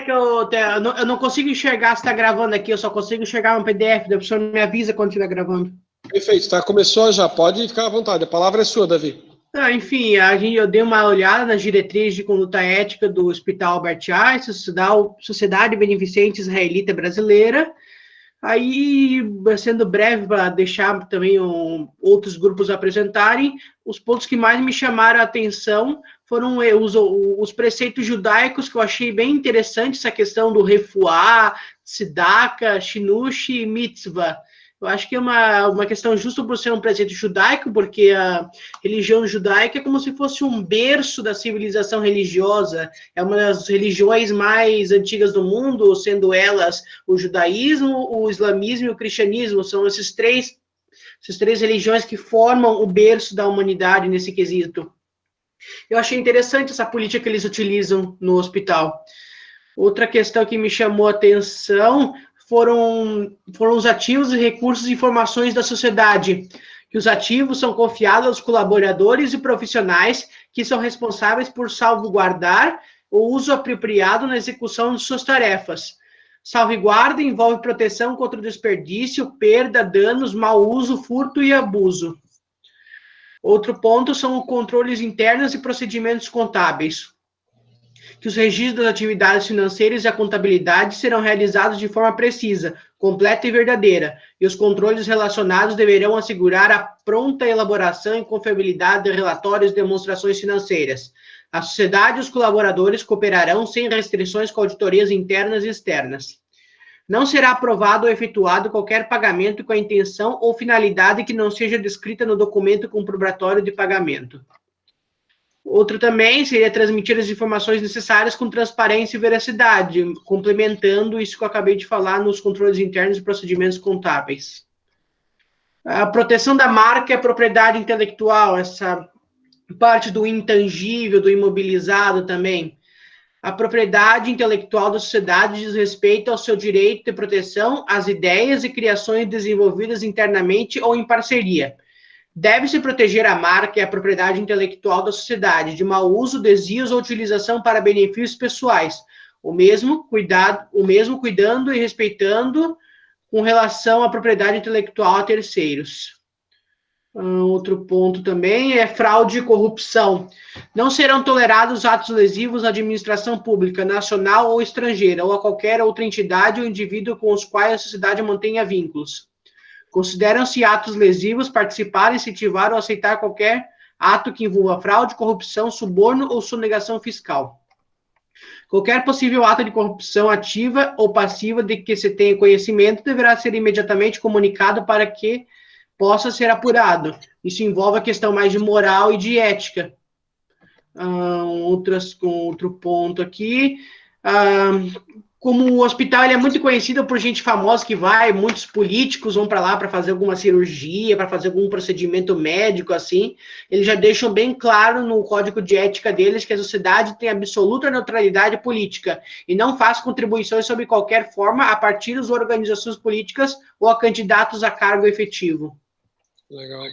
que eu não consigo enxergar se está gravando aqui, eu só consigo enxergar um PDF, a pessoa me avisa quando estiver gravando. Perfeito, tá? Começou já, pode ficar à vontade. A palavra é sua, Davi. Enfim, eu dei uma olhada nas diretrizes de conduta ética do Hospital Albert Einstein, Sociedade Beneficente Israelita Brasileira. Aí, sendo breve, para deixar também outros grupos apresentarem, os pontos que mais me chamaram a atenção foram os preceitos judaicos, que eu achei bem interessante, essa questão do refuá, tzedaka, shinush e mitzvah. Eu acho que é uma questão justa por ser um preceito judaico, porque a religião judaica é como se fosse um berço da civilização religiosa, é uma das religiões mais antigas do mundo, sendo elas o judaísmo, o islamismo e o cristianismo, são essas três religiões que formam o berço da humanidade nesse quesito. Eu achei interessante essa política que eles utilizam no hospital. Outra questão que me chamou a atenção foram os ativos e recursos e informações da sociedade, que os ativos são confiados aos colaboradores e profissionais que são responsáveis por salvaguardar o uso apropriado na execução de suas tarefas. Salvaguarda envolve proteção contra o desperdício, perda, danos, mau uso, furto e abuso. Outro ponto são os controles internos e procedimentos contábeis, que os registros das atividades financeiras e a contabilidade serão realizados de forma precisa, completa e verdadeira, e os controles relacionados deverão assegurar a pronta elaboração e confiabilidade de relatórios e demonstrações financeiras. A sociedade e os colaboradores cooperarão sem restrições com auditorias internas e externas. Não será aprovado ou efetuado qualquer pagamento com a intenção ou finalidade que não seja descrita no documento comprobatório de pagamento. Outro também seria transmitir as informações necessárias com transparência e veracidade, complementando isso que eu acabei de falar nos controles internos e procedimentos contábeis. A proteção da marca e a propriedade intelectual, essa parte do intangível, do imobilizado também. A propriedade intelectual da sociedade diz respeito ao seu direito de proteção às ideias e criações desenvolvidas internamente ou em parceria. Deve-se proteger a marca e a propriedade intelectual da sociedade de mau uso, desvios ou utilização para benefícios pessoais, o mesmo cuidando e respeitando com relação à propriedade intelectual a terceiros. Outro ponto também é fraude e corrupção. Não serão tolerados atos lesivos à administração pública, nacional ou estrangeira, ou a qualquer outra entidade ou indivíduo com os quais a sociedade mantenha vínculos. Consideram-se atos lesivos participar, incentivar ou aceitar qualquer ato que envolva fraude, corrupção, suborno ou sonegação fiscal. Qualquer possível ato de corrupção ativa ou passiva de que se tenha conhecimento deverá ser imediatamente comunicado para que possa ser apurado. Isso envolve a questão mais de moral e de ética. Outro ponto aqui. Como o hospital ele é muito conhecido por gente famosa que vai, muitos políticos vão para lá para fazer alguma cirurgia, para fazer algum procedimento médico, assim, eles já deixam bem claro no código de ética deles que a sociedade tem absoluta neutralidade política e não faz contribuições sob qualquer forma a partidos ou organizações políticas ou a candidatos a cargo efetivo. Legal.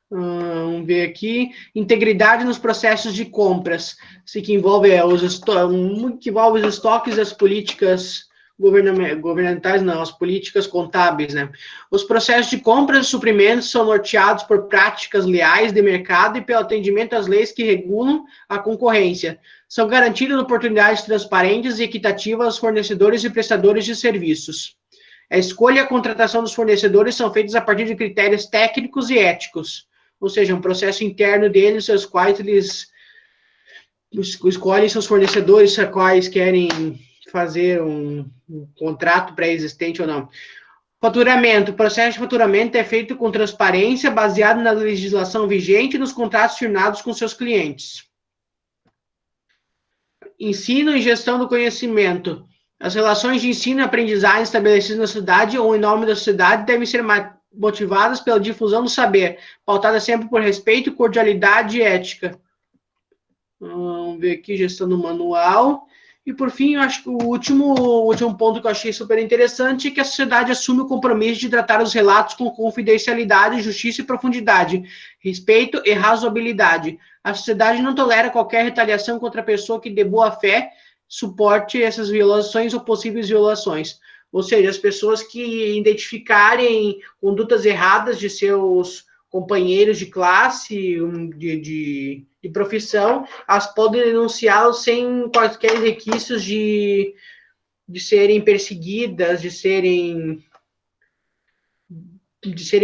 Vamos ver aqui. Integridade nos processos de compras. Isso que envolve os estoques das políticas governamentais, não, as políticas contábeis, né? Os processos de compras e suprimentos são norteados por práticas leais de mercado e pelo atendimento às leis que regulam a concorrência. São garantidas oportunidades transparentes e equitativas aos fornecedores e prestadores de serviços. A escolha e a contratação dos fornecedores são feitas a partir de critérios técnicos e éticos, ou seja, um processo interno deles, os quais eles escolhem seus fornecedores, a quais querem fazer um contrato pré-existente ou não. Faturamento. O processo de faturamento é feito com transparência, baseado na legislação vigente e nos contratos firmados com seus clientes. Ensino e gestão do conhecimento. As relações de ensino e aprendizagem estabelecidas na sociedade ou em nome da sociedade devem ser motivadas pela difusão do saber, pautada sempre por respeito, cordialidade e ética. Vamos ver aqui, gestão do manual. E, por fim, eu acho que o último ponto que eu achei super interessante é que a sociedade assume o compromisso de tratar os relatos com confidencialidade, justiça e profundidade, respeito e razoabilidade. A sociedade não tolera qualquer retaliação contra a pessoa que, de boa fé, suporte a essas violações ou possíveis violações. Ou seja, as pessoas que identificarem condutas erradas de seus companheiros de classe, de profissão, elas podem denunciá-los sem quaisquer requisitos de serem perseguidas, de serem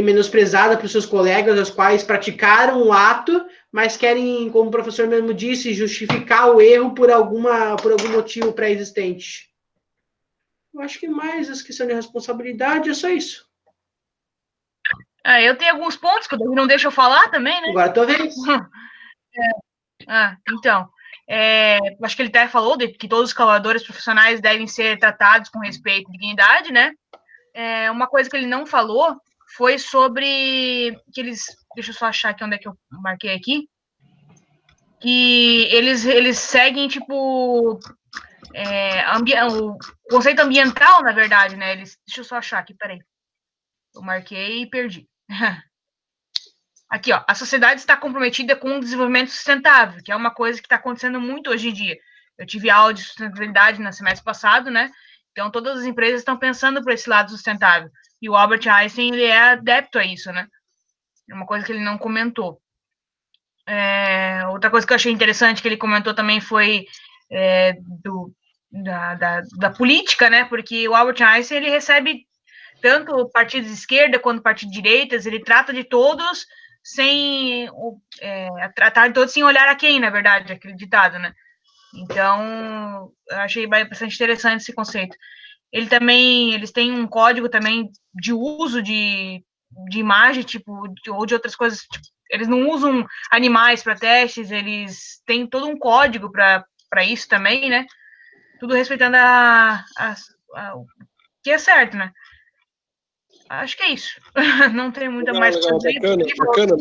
menosprezadas por seus colegas, os quais praticaram o ato, mas querem, como o professor mesmo disse, justificar o erro por algum motivo pré-existente. Eu acho que mais essa questão de responsabilidade é só isso. Eu tenho alguns pontos que o Davi não deixa eu falar também, né? Agora a tua vez. Então, acho que ele até falou que todos os colaboradores profissionais devem ser tratados com respeito e dignidade, né? Uma coisa que ele não falou foi sobre que eles... Deixa eu só achar aqui onde é que eu marquei aqui. Que eles seguem, tipo... o conceito ambiental, na verdade, né? Deixa eu só achar aqui, peraí. Eu marquei e perdi. Aqui, ó. A sociedade está comprometida com o desenvolvimento sustentável, que é uma coisa que está acontecendo muito hoje em dia. Eu tive aula de sustentabilidade no semestre passado, né? Então, todas as empresas estão pensando por esse lado sustentável. E o Albert Einstein, ele é adepto a isso, né? É uma coisa que ele não comentou. Outra coisa que eu achei interessante que ele comentou também foi da política, né? Porque o Albert Einstein, ele recebe tanto partidos de esquerda quanto partidos de direitas, ele trata de todos tratar de todos sem olhar a quem, na verdade, aquele ditado, né? Então, eu achei bastante interessante esse conceito. Eles têm um código também de uso de imagem, tipo, ou de outras coisas. Tipo, eles não usam animais para testes, eles têm todo um código para isso também, né? Tudo respeitando o que é certo, né? Acho que é isso. Não tem muita mais legal, coisa. Bacana.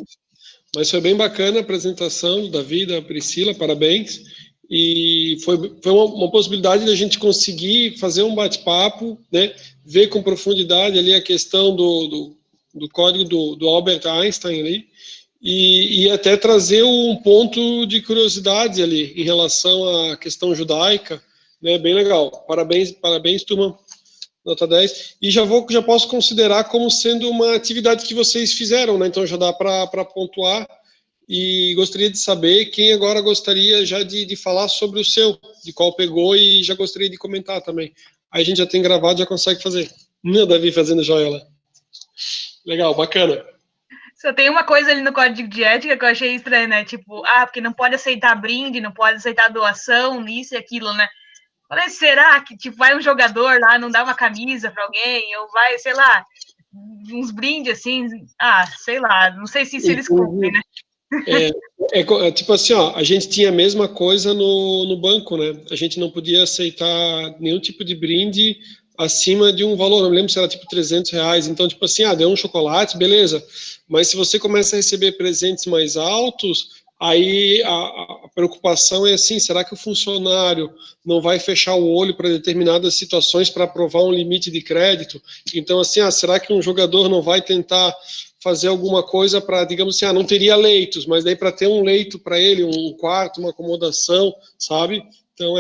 Mas foi bem bacana a apresentação da Davi, da Priscila, parabéns. E foi uma possibilidade da gente conseguir fazer um bate-papo, né? Ver com profundidade ali a questão do código do Albert Einstein ali, e até trazer um ponto de curiosidade ali em relação à questão judaica, né? Bem legal. Parabéns, turma. Nota 10. E já posso considerar como sendo uma atividade que vocês fizeram, né? Então já dá para pontuar. E gostaria de saber quem agora gostaria já de falar sobre o seu, de qual pegou, e já gostaria de comentar também. Aí a gente já tem gravado, já consegue fazer. Não, Davi fazendo joia lá. Legal, bacana. Só tem uma coisa ali no código de ética que eu achei estranho, né? Tipo, porque não pode aceitar brinde, não pode aceitar doação, isso e aquilo, né? Falei, será que tipo, vai um jogador lá, não dá uma camisa para alguém, ou vai, sei lá, uns brindes assim, sei lá, não sei se isso eles cumprem, né? Tipo assim, ó, a gente tinha a mesma coisa no banco, né? A gente não podia aceitar nenhum tipo de brinde acima de um valor, não me lembro se era tipo R$300, então tipo assim, deu um chocolate, beleza, mas se você começa a receber presentes mais altos, aí a preocupação é assim, será que o funcionário não vai fechar o olho para determinadas situações para aprovar um limite de crédito? Então assim, será que um jogador não vai tentar fazer alguma coisa para, digamos assim, não teria leitos, mas daí para ter um leito para ele, um quarto, uma acomodação, sabe? Então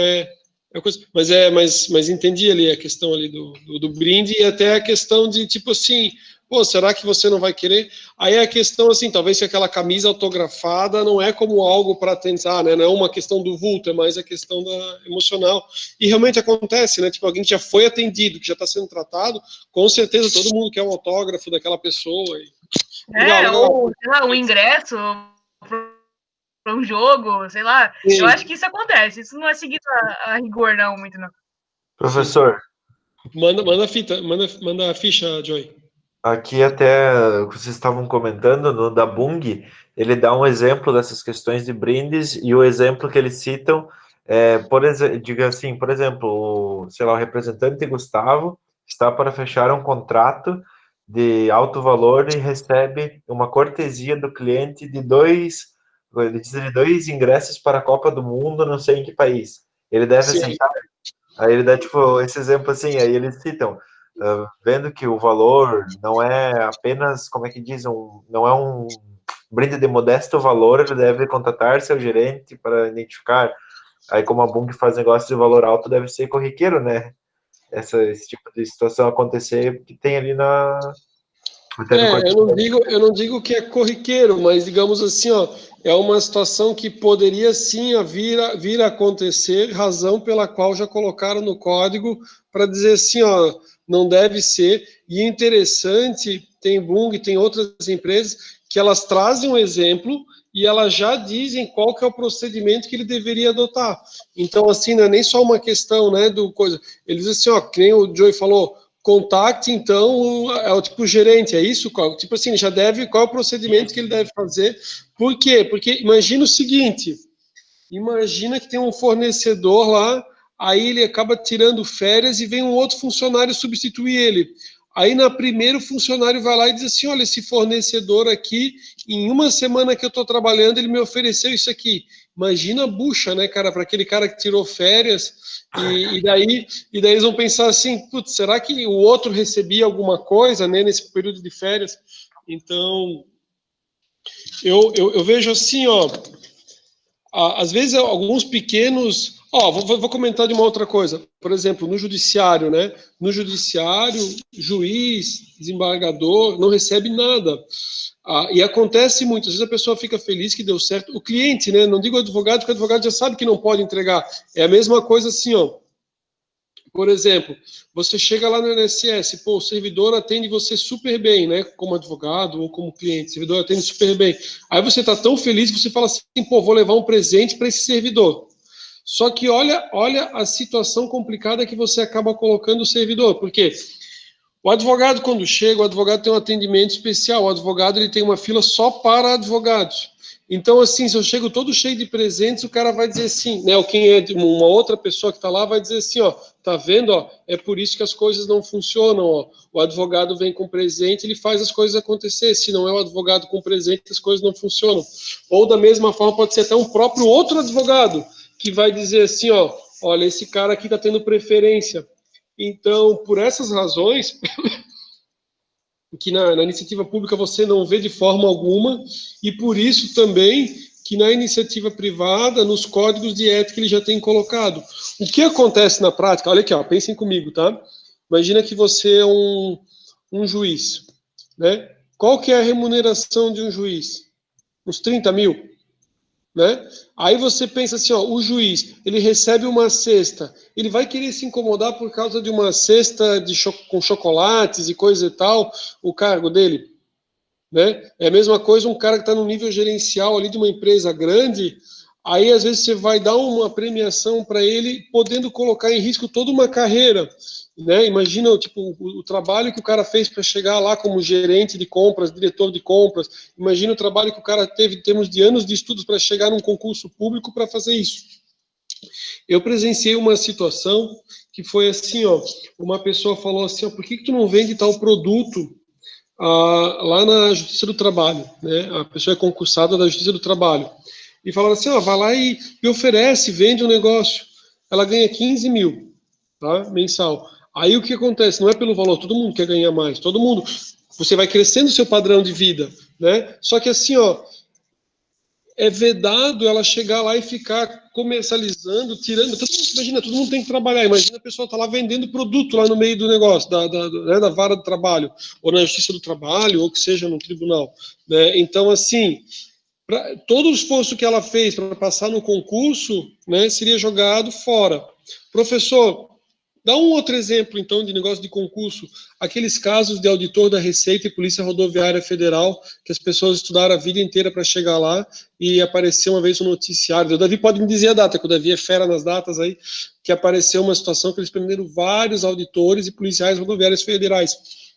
mas entendi ali a questão ali do brinde, e até a questão de tipo assim, pô, será que você não vai querer? Aí a questão assim, talvez se aquela camisa autografada não é como algo para tentar, né? Não é uma questão do vulto, é mais a questão da emocional. E realmente acontece, né? Tipo, alguém que já foi atendido, que já está sendo tratado, com certeza todo mundo quer um autógrafo daquela pessoa. Legal. Ou, sei lá, um ingresso para um jogo, sei lá. Sim. Eu acho que isso acontece. Isso não é seguido a rigor, não, muito, não. Professor. Manda a ficha, Joy. Aqui até vocês estavam comentando no da Bung, ele dá um exemplo dessas questões de brindes, e o exemplo que eles citam por exemplo, o representante Gustavo está para fechar um contrato de alto valor e recebe uma cortesia do cliente de dois ingressos para a Copa do Mundo, não sei em que país. Ele deve aceitar. Aí ele dá tipo esse exemplo assim, aí eles citam, vendo que o valor não é apenas, como é que diz, não é um brinde de modesto valor, ele deve contatar seu gerente para identificar Aí, como a Bung faz negócio de valor alto, deve ser corriqueiro, né? Esse tipo de situação acontecer que tem ali até no código. Eu não digo que é corriqueiro, mas digamos assim, ó, é uma situação que poderia sim vir a acontecer, razão pela qual já colocaram no código para dizer assim, ó, não deve ser. E interessante, tem Bung, tem outras empresas que elas trazem um exemplo e elas já dizem qual que é o procedimento que ele deveria adotar. Então, assim, não é nem só uma questão, né, do coisa. Eles dizem assim, ó, que nem o Joey falou, contacte, então, é o tipo gerente, é isso? Tipo assim, já deve, qual é o procedimento que ele deve fazer? Por quê? Porque imagina o seguinte, imagina que tem um fornecedor lá, aí ele acaba tirando férias e vem um outro funcionário substituir ele. Aí, na primeira, o funcionário vai lá e diz assim, olha, esse fornecedor aqui, em uma semana que eu estou trabalhando, ele me ofereceu isso aqui. Imagina a bucha, né, cara, para aquele cara que tirou férias, e daí eles vão pensar assim, putz, será que o outro recebia alguma coisa, né, nesse período de férias? Então, eu vejo assim, ó, às vezes alguns pequenos. Ó, vou comentar de uma outra coisa. Por exemplo, no judiciário, né? No judiciário, juiz, desembargador não recebe nada. E acontece muito. Às vezes a pessoa fica feliz que deu certo. O cliente, né? Não digo advogado, porque o advogado já sabe que não pode entregar. É a mesma coisa assim, ó. Por exemplo, você chega lá no INSS, pô, o servidor atende você super bem, né? Como advogado ou como cliente, o servidor atende super bem. Aí você está tão feliz, você fala assim, pô, vou levar um presente para esse servidor. Só que olha a situação complicada que você acaba colocando o servidor, porque o advogado, quando chega, o advogado tem um atendimento especial, o advogado ele tem uma fila só para advogados. Então, assim, se eu chego todo cheio de presentes, o cara vai dizer assim, né? Ou quem é uma outra pessoa que está lá vai dizer assim, ó, tá vendo, ó, é por isso que as coisas não funcionam, ó. O advogado vem com presente, ele faz as coisas acontecer. Se não é o advogado com presente, as coisas não funcionam. Ou da mesma forma, pode ser até um próprio outro advogado que vai dizer assim, ó, olha, esse cara aqui está tendo preferência. Então, por essas razões, que na iniciativa pública você não vê de forma alguma, e por isso também que na iniciativa privada, nos códigos de ética, ele já tem colocado. O que acontece na prática? Olha aqui, ó, pensem comigo, tá? Imagina que você é um juiz, né? Qual que é a remuneração de um juiz? Uns 30 mil? Né? Aí você pensa assim, ó, o juiz, ele recebe uma cesta, ele vai querer se incomodar por causa de uma cesta com chocolates e coisa e tal, o cargo dele, né? É a mesma coisa um cara que está no nível gerencial ali de uma empresa grande, aí às vezes você vai dar uma premiação para ele, podendo colocar em risco toda uma carreira, né? Imagina tipo, o trabalho que o cara fez para chegar lá como gerente de compras, diretor de compras, imagina o trabalho que o cara teve em termos de anos de estudos para chegar num concurso público para fazer isso. Eu presenciei uma situação que foi assim, ó, uma pessoa falou assim, ó, por que tu não vende tal produto lá na Justiça do Trabalho, né? A pessoa é concursada da Justiça do Trabalho. E falaram assim, ó, vai lá e oferece, vende um negócio. Ela ganha 15 mil, tá? Mensal. Aí o que acontece? Não é pelo valor, todo mundo quer ganhar mais, todo mundo. Você vai crescendo o seu padrão de vida, né? Só que assim, ó, é vedado ela chegar lá e ficar comercializando, tirando. Imagina, todo mundo tem que trabalhar. Imagina a pessoa tá lá vendendo produto lá no meio do negócio, da vara do trabalho, ou na Justiça do Trabalho, ou que seja no tribunal. Né? Então, assim, todo o esforço que ela fez para passar no concurso, né, seria jogado fora. Professor, dá um outro exemplo, então, de negócio de concurso. Aqueles casos de auditor da Receita e Polícia Rodoviária Federal, que as pessoas estudaram a vida inteira para chegar lá e apareceu uma vez no noticiário. O Davi pode me dizer a data, que o Davi é fera nas datas aí, que apareceu uma situação que eles prenderam vários auditores e policiais rodoviários federais.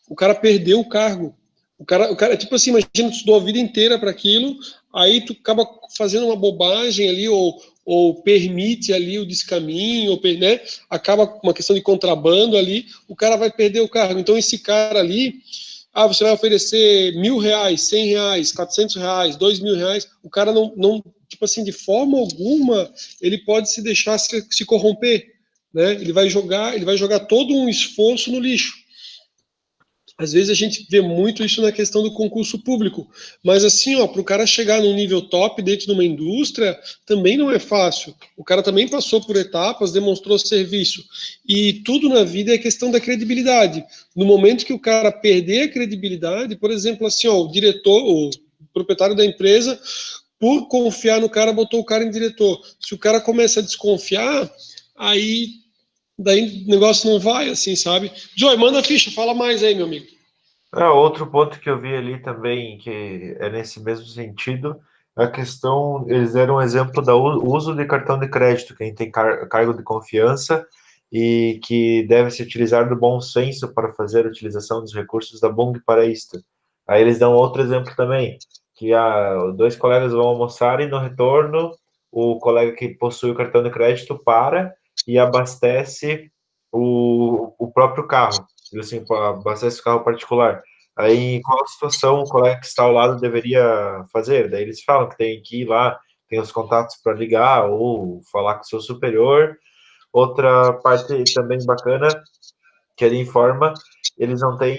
O cara perdeu o cargo. O cara, tipo assim, imagina, tu estudou a vida inteira para aquilo, aí tu acaba fazendo uma bobagem ali, ou permite ali o descaminho, ou, né, acaba com uma questão de contrabando ali, o cara vai perder o cargo. Então, esse cara ali, você vai oferecer R$1.000, R$100, R$400, R$2.000, o cara não, tipo assim, de forma alguma, ele pode se deixar se corromper, né? Ele vai jogar todo um esforço no lixo. Às vezes a gente vê muito isso na questão do concurso público, mas assim, ó, para o cara chegar num nível top dentro de uma indústria, também não é fácil. O cara também passou por etapas, demonstrou serviço. E tudo na vida é questão da credibilidade. No momento que o cara perder a credibilidade, por exemplo, assim, ó, o diretor, o proprietário da empresa, por confiar no cara, botou o cara em diretor. Se o cara começa a desconfiar, aí daí o negócio não vai, assim, sabe? Joey, manda a ficha, fala mais aí, meu amigo. Outro ponto que eu vi ali também, que é nesse mesmo sentido, é a questão, eles deram um exemplo do uso de cartão de crédito, quem tem cargo de confiança e que deve se utilizar do bom senso para fazer a utilização dos recursos da Bung para isto. Aí eles dão outro exemplo também, que dois colegas vão almoçar e no retorno o colega que possui o cartão de crédito para e abastece o próprio carro, assim, abastece o carro particular. Aí, em qual situação o colega que está ao lado deveria fazer? Daí eles falam que tem que ir lá, tem os contatos para ligar ou falar com o seu superior. Outra parte também bacana, que ele informa, eles não têm,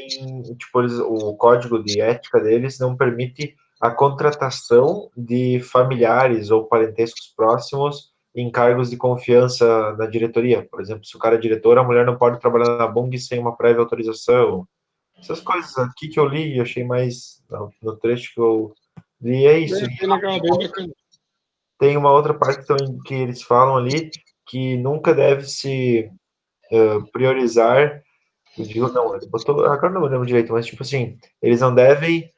tipo, o código de ética deles não permite a contratação de familiares ou parentescos próximos em cargos de confiança na diretoria. Por exemplo, se o cara é diretor, a mulher não pode trabalhar na Bung sem uma prévia autorização. Essas coisas aqui que eu li, eu achei mais no trecho que eu li, é isso. Bem legal, bem bacana. Tem uma outra parte também que eles falam ali, que nunca deve se priorizar, eu digo, não, ele botou, agora não lembro direito, mas tipo assim, eles não devem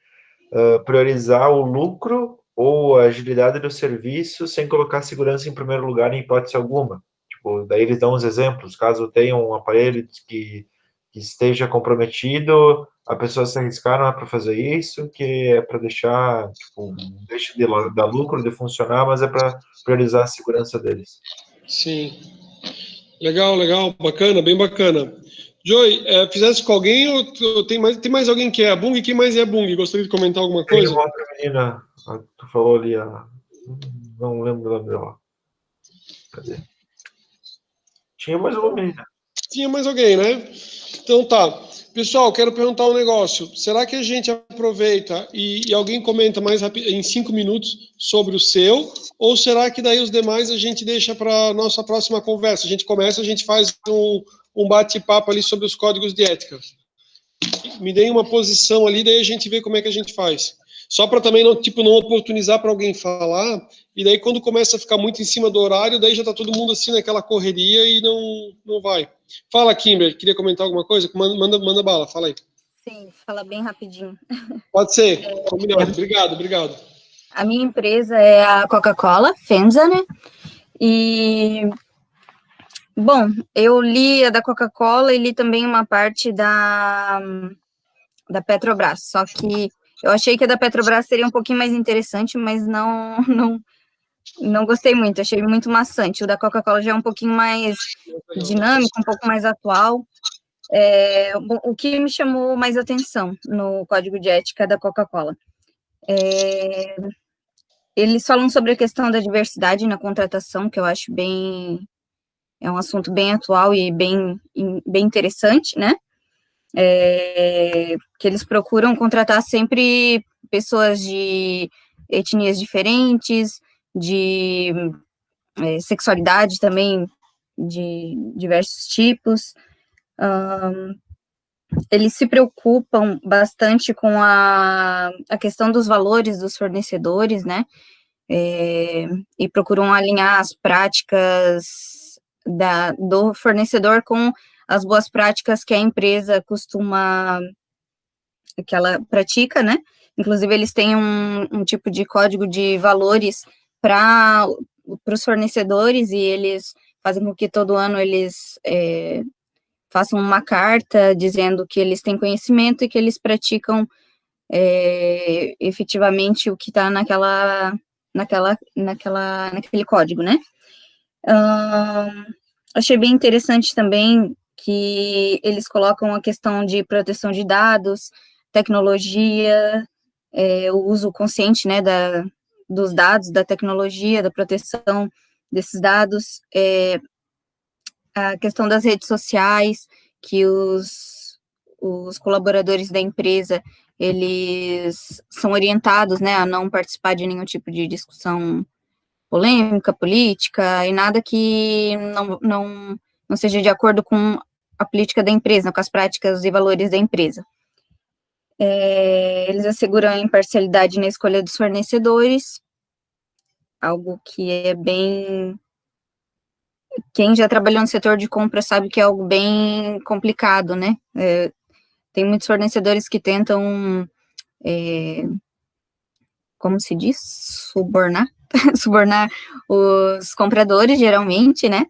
priorizar o lucro ou a agilidade do serviço sem colocar a segurança em primeiro lugar em hipótese alguma. Tipo, daí eles dão uns exemplos, caso tenha um aparelho que esteja comprometido, a pessoa se arriscar não é para fazer isso, que é para deixar, tipo, deixa de dar lucro, de funcionar, mas é para priorizar a segurança deles. Sim. Legal, legal, bacana, bem bacana. Joey, fizesse com alguém ou tem mais alguém que é a Bung? Quem mais é a Bung? Gostaria de comentar alguma Tem coisa? uma outra menina, tu falou ali, não lembro o nome dela. Cadê? Tinha mais uma menina. Tinha mais alguém, né? Então tá. Pessoal, quero perguntar um negócio. Será que a gente aproveita e alguém comenta mais rápido, em 5 minutos sobre o seu? Ou será que daí os demais a gente deixa para nossa próxima conversa? A gente faz um bate-papo ali sobre os códigos de ética. Me deem uma posição ali, daí a gente vê como é que a gente faz. Só para também não oportunizar para alguém falar, e daí quando começa a ficar muito em cima do horário, daí já está todo mundo assim naquela correria e não vai. Fala, Kimber, queria comentar alguma coisa? Manda bala, fala aí. Sim, fala bem rapidinho. Pode ser, combinado. Obrigado. A minha empresa é a Coca-Cola, FEMSA, né? E, bom, eu li a da Coca-Cola e li também uma parte da Petrobras, só que eu achei que a da Petrobras seria um pouquinho mais interessante, mas não gostei muito, achei muito maçante. O da Coca-Cola já é um pouquinho mais dinâmico, um pouco mais atual. O que me chamou mais atenção no código de ética da Coca-Cola? Eles falam sobre a questão da diversidade na contratação, que eu acho é um assunto bem atual e bem interessante, né? Que eles procuram contratar sempre pessoas de etnias diferentes, de sexualidade também, de diversos tipos. Eles se preocupam bastante com a questão dos valores dos fornecedores, né? E procuram alinhar as práticas do fornecedor com as boas práticas que a empresa que ela pratica, né? Inclusive, eles têm um tipo de código de valores para os fornecedores e eles fazem com que todo ano eles façam uma carta dizendo que eles têm conhecimento e que eles praticam efetivamente o que está naquele código, né? Achei bem interessante também que eles colocam a questão de proteção de dados, tecnologia, o uso consciente, né, dos dados, da tecnologia, da proteção desses dados, a questão das redes sociais, que os colaboradores da empresa, eles são orientados, né, a não participar de nenhum tipo de discussão polêmica, política, e nada que não seja de acordo com a política da empresa, com as práticas e valores da empresa. Eles asseguram a imparcialidade na escolha dos fornecedores, algo que é bem... Quem já trabalhou no setor de compra sabe que é algo bem complicado, né? Tem muitos fornecedores que tentam, como se diz? Subornar os compradores, geralmente, né?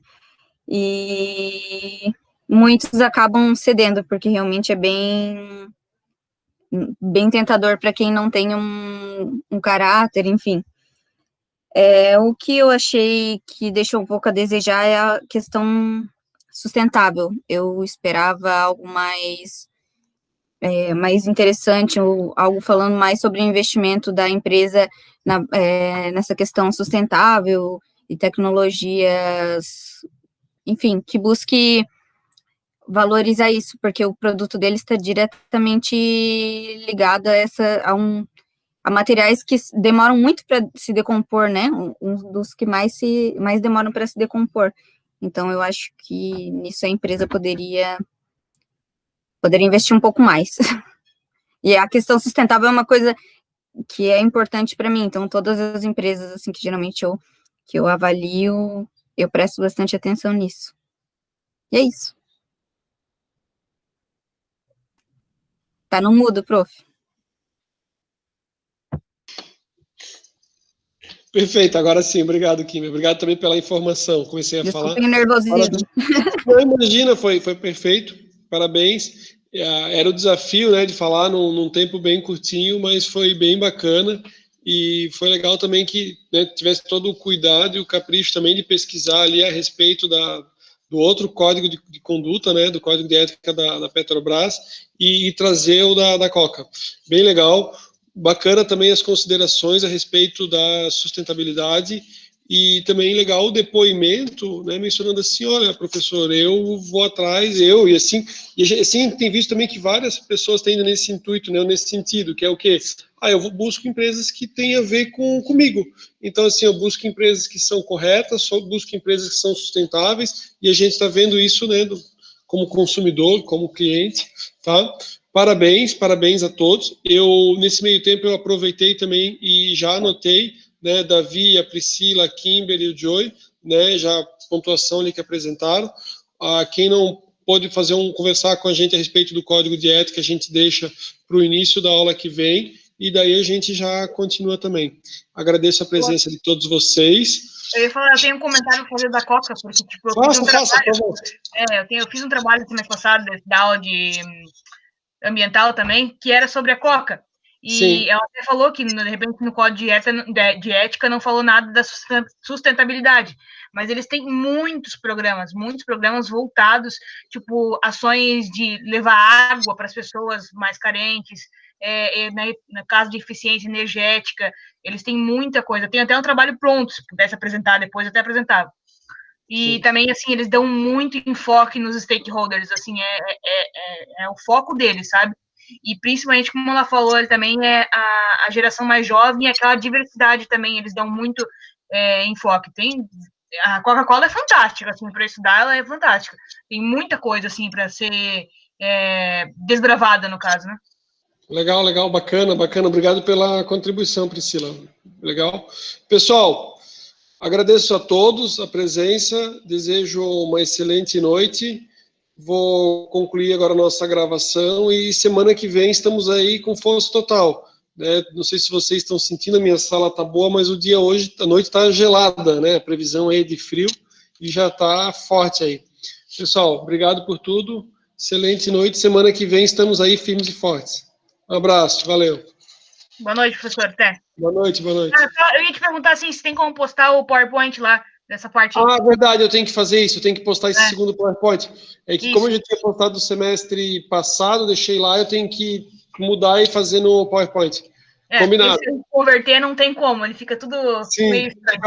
E muitos acabam cedendo, porque realmente é bem tentador para quem não tem um caráter, enfim. O que eu achei que deixou um pouco a desejar é a questão sustentável. Eu esperava algo mais interessante, ou algo falando mais sobre o investimento da empresa nessa questão sustentável e tecnologias, enfim, que busque valorizar isso, porque o produto deles está diretamente ligado a materiais que demoram muito para se decompor, né? Um dos que mais demoram para se decompor. Então, eu acho que nisso a empresa poderia investir um pouco mais. E a questão sustentável é uma coisa que é importante para mim. Então, todas as empresas, assim, que geralmente eu avalio, eu presto bastante atenção nisso. E é isso. Tá no mudo, prof. Perfeito, agora sim, obrigado, Kim. Obrigado também pela informação. Comecei a falar. Desculpem o nervosismo. Não, imagina, foi perfeito. Parabéns. Era o desafio, né, de falar num tempo bem curtinho, mas foi bem bacana. E foi legal também que, né, tivesse todo o cuidado e o capricho também de pesquisar ali a respeito do outro código de conduta, né, do código de ética da Petrobras, e trazer o da Coca. Bem legal. Bacana também as considerações a respeito da sustentabilidade, e também legal o depoimento, né, mencionando assim, olha, professor, eu vou atrás, e assim tem visto também que várias pessoas têm nesse intuito, né, nesse sentido, que é o quê? Eu busco empresas que têm a ver comigo. Então, assim, eu busco empresas que são corretas, busco empresas que são sustentáveis, e a gente está vendo isso, né, como consumidor, como cliente, tá? Parabéns a todos. Nesse meio tempo, eu aproveitei também e já anotei, né, Davi, a Priscila, a Kimber e o Joy, né, já a pontuação ali que apresentaram. Quem não pôde conversar com a gente a respeito do código de ética, a gente deixa para o início da aula que vem, e daí a gente já continua também. Agradeço a presença de todos vocês. Eu ia falar, eu tenho um comentário para fazer da Coca, porque tipo, eu fiz um trabalho semana passada da aula de ambiental também, que era sobre a Coca. E sim, ela até falou que, de repente, no código de ética não falou nada da sustentabilidade, mas eles têm muitos programas voltados, tipo, ações de levar água para as pessoas mais carentes, no caso de eficiência energética, eles têm muita coisa. Tem até um trabalho pronto, se pudesse apresentar depois, até apresentava. E sim, também, assim, eles dão muito enfoque nos stakeholders, assim, é o foco deles, sabe? E principalmente, como ela falou, ele também é a geração mais jovem e aquela diversidade também, eles dão muito enfoque. A Coca-Cola é fantástica, assim, para estudar ela é fantástica. Tem muita coisa, assim, para ser desbravada, no caso, né? Legal, bacana. Obrigado pela contribuição, Priscila. Legal. Pessoal, agradeço a todos a presença, desejo uma excelente noite. Vou concluir agora a nossa gravação e semana que vem estamos aí com força total, né? Não sei se vocês estão sentindo, a minha sala tá boa, mas o dia hoje, a noite tá gelada, né? A previsão aí de frio e já tá forte aí. Pessoal, obrigado por tudo, excelente noite, semana que vem estamos aí firmes e fortes. Um abraço, valeu. Boa noite, professor, até. Boa noite. Eu ia te perguntar assim, se tem como postar o PowerPoint lá, dessa parte. Verdade, eu tenho que fazer isso, eu tenho que postar esse segundo PowerPoint. É que, como eu já tinha postado no semestre passado, deixei lá, eu tenho que mudar e fazer no PowerPoint. Combinado. Se converter, não tem como, ele fica tudo meio estranho.